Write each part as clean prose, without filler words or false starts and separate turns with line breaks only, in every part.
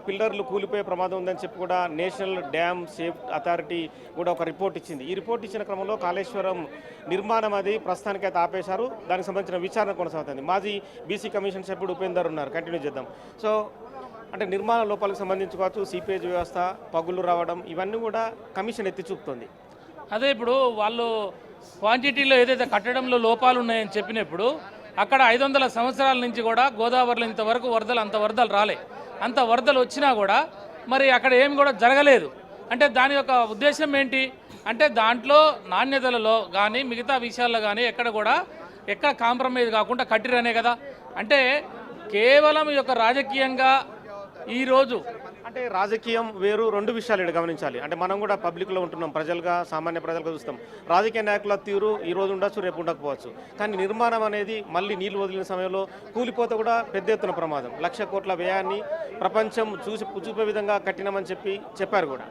పిల్లర్లు కూలిపోయే ప్రమాదం ఉందని చెప్పి కూడా నేషనల్ డ్యామ్ సేఫ్టీ అథారిటీ కూడా ఒక రిపోర్ట్ ఇచ్చింది. ఈ రిపోర్ట్ ఇచ్చిన క్రమంలో కాళేశ్వరం నిర్మాణం అది ప్రస్తుతానికైతే ఆపేశారు. దానికి సంబంధించిన విచారణ కొనసాగుతుంది. మాజీ బీసీ కమిషన్ సభ్యుడు ఉపేందర్ ఉన్నారు. కంటిన్యూ చేద్దాం. సో అంటే నిర్మాణ లోపాలకు సంబంధించుకోవచ్చు, సీపేజ్ వ్యవస్థ, పగులు రావడం, ఇవన్నీ కూడా కమిషన్ ఎత్తి చూపుతుంది.
అదే ఇప్పుడు వాళ్ళు క్వాంటిటీలో ఏదైతే కట్టడంలో లోపాలు ఉన్నాయని చెప్పినప్పుడు అక్కడ 500 సంవత్సరాల నుంచి కూడా గోదావరిలో ఇంతవరకు అంత వరదలు రాలే. అంత వరదలు వచ్చినా కూడా మరి అక్కడ ఏమి కూడా జరగలేదు. అంటే దాని యొక్క ఉద్దేశం ఏంటి అంటే దాంట్లో నాణ్యతలలో కానీ మిగతా విషయాల్లో కానీ ఎక్కడ కాంప్రమైజ్ కాకుండా కట్టిరనే కదా. అంటే కేవలం ఈ యొక్క రాజకీయంగా ఈరోజు
అంటే రాజకీయం వేరు, రెండు విషయాలు ఇక్కడ గమనించాలి. అంటే మనం కూడా పబ్లిక్లో ఉంటున్నాం, ప్రజలుగా సామాన్య ప్రజలుగా చూస్తాం. రాజకీయ నాయకుల తీరు ఈ రోజు ఉండొచ్చు, రేపు ఉండకపోవచ్చు. కానీ నిర్మాణం అనేది మళ్ళీ నీళ్లు వదిలిన సమయంలో కూలిపోతే కూడా పెద్ద ఎత్తున ప్రమాదం. 1,00,000 కోట్ల వ్యయాన్ని ప్రపంచం చూపే విధంగా కట్టినామని చెప్పారు కూడా.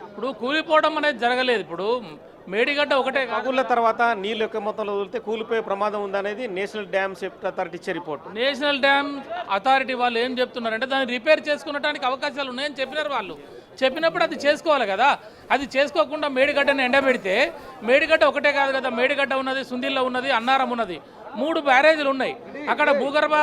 ఇప్పుడు కూలిపోవడం అనేది జరగలేదు. ఇప్పుడు మేడిగడ్డ ఒకటే
పగుళ్ళ తర్వాత నీళ్ళు ఎక్కువ మొత్తంలో వదిలితే కూలిపోయే ప్రమాదం ఉందనేది నేషనల్ డ్యామ్ సేఫ్టీ అథారిటీ ఇచ్చే రిపోర్ట్.
నేషనల్ డ్యామ్ అథారిటీ వాళ్ళు ఏం చెప్తున్నారంటే దాన్ని రిపేర్ చేసుకునడానికి అవకాశాలు ఉన్నాయని చెప్పినారు. వాళ్ళు చెప్పినప్పుడు అది చేసుకోవాలి కదా. అది చేసుకోకుండా మేడిగడ్డని ఎండబెడితే మేడిగడ్డ ఒకటే కాదు కదా. మేడిగడ్డ ఉన్నది, సుందిల్లో ఉన్నది, అన్నారం ఉన్నది, 3 బ్యారేజీలు ఉన్నాయి. అక్కడ భూగర్భ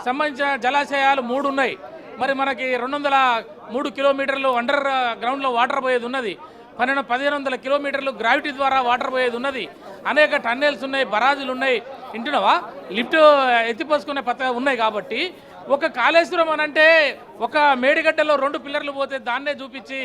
సంబంధించిన జలాశయాలు 3 ఉన్నాయి. మరి మనకి 203 కిలోమీటర్లు అండర్ గ్రౌండ్లో వాటర్ పోయేది ఉన్నది. 1,500 కిలోమీటర్లు గ్రావిటీ ద్వారా వాటర్ పోయేది ఉన్నది. అనేక టన్నెల్స్ ఉన్నాయి, బరాజులు ఉన్నాయి. ఇంటున్నావా, లిఫ్ట్ ఎత్తిపోసుకునే పథకాలు ఉన్నాయి. కాబట్టి ఒక కాళేశ్వరం అనంటే ఒక మేడిగడ్డలో 2 పిల్లర్లు పోతే దాన్నే చూపించి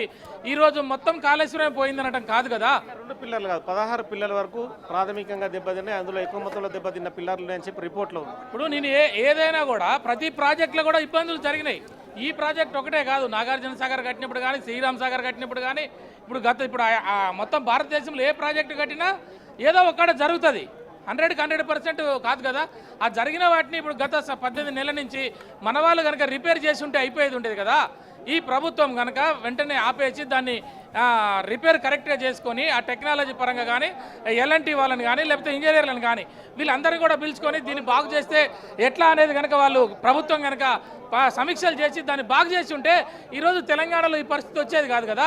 ఈరోజు మొత్తం కాళేశ్వరం పోయిందనటం కాదు కదా.
2 పిల్లర్లు కాదు, 16 పిల్లల వరకు ప్రాథమికంగా దెబ్బతిన్నాయి. అందులో ఎక్కువ మొత్తంలో దెబ్బతిన్న పిల్లర్లు అని చెప్పి రిపోర్ట్లో ఉంది.
ఇప్పుడు నేను ఏదైనా కూడా ప్రతి ప్రాజెక్టులో కూడా ఇబ్బందులు జరిగినాయి. ఈ ప్రాజెక్ట్ ఒకటే కాదు, నాగార్జున సాగర్ కట్టినప్పుడు కానీ, శ్రీరామ్ సాగర్ కట్టినప్పుడు కానీ, ఇప్పుడు మొత్తం భారతదేశంలో ఏ ప్రాజెక్టు కట్టినా ఏదో ఒక్కడ జరుగుతుంది. 100కి 100% కాదు కదా. ఆ జరిగిన వాటిని ఇప్పుడు గత 18 నెలల నుంచి మన వాళ్ళు కనుక రిపేర్ చేసి ఉంటే అయిపోయేది ఉండేది కదా. ఈ ప్రభుత్వం కనుక వెంటనే ఆపేసి దాన్ని రిపేర్ కరెక్ట్గా చేసుకొని ఆ టెక్నాలజీ పరంగా కానీ ఎల్ఎన్టీ వాళ్ళని కానీ లేకపోతే ఇంజనీర్లను కానీ వీళ్ళందరినీ కూడా పిలుచుకొని దీన్ని బాగు చేస్తే ఎట్లా అనేది కనుక వాళ్ళు ప్రభుత్వం కనుక సమీక్షలు చేసి దాన్ని బాగు చేసి ఉంటే ఈరోజు తెలంగాణలో ఈ పరిస్థితి వచ్చేది కాదు కదా.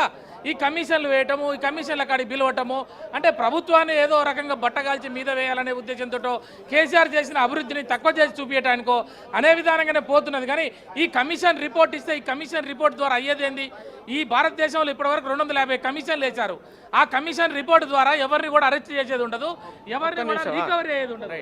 ఈ కమిషన్లు వేయటము, ఈ కమిషన్ల కాడికి పిలవటము అంటే ప్రభుత్వాన్ని ఏదో రకంగా బట్టగాల్చి మీద వేయాలనే ఉద్దేశంతో కేసీఆర్ చేసిన అభివృద్ధిని తక్కువ చేసి చూపించడానికో అనే విధానంగానే పోతున్నది. కానీ ఈ కమిషన్ రిపోర్ట్ ఇస్తే ఈ కమిషన్ రిపోర్ట్ ద్వారా అయ్యేదేంది? ఈ భారతదేశంలో ఇప్పటివరకు 250 కమిషన్లు వేశారు. ఆ కమిషన్ రిపోర్ట్ ద్వారా ఎవరిని కూడా అరెస్ట్ చేసేది ఉండదు, ఎవరిని కూడా రికవరీ అయ్యేది ఉండదు.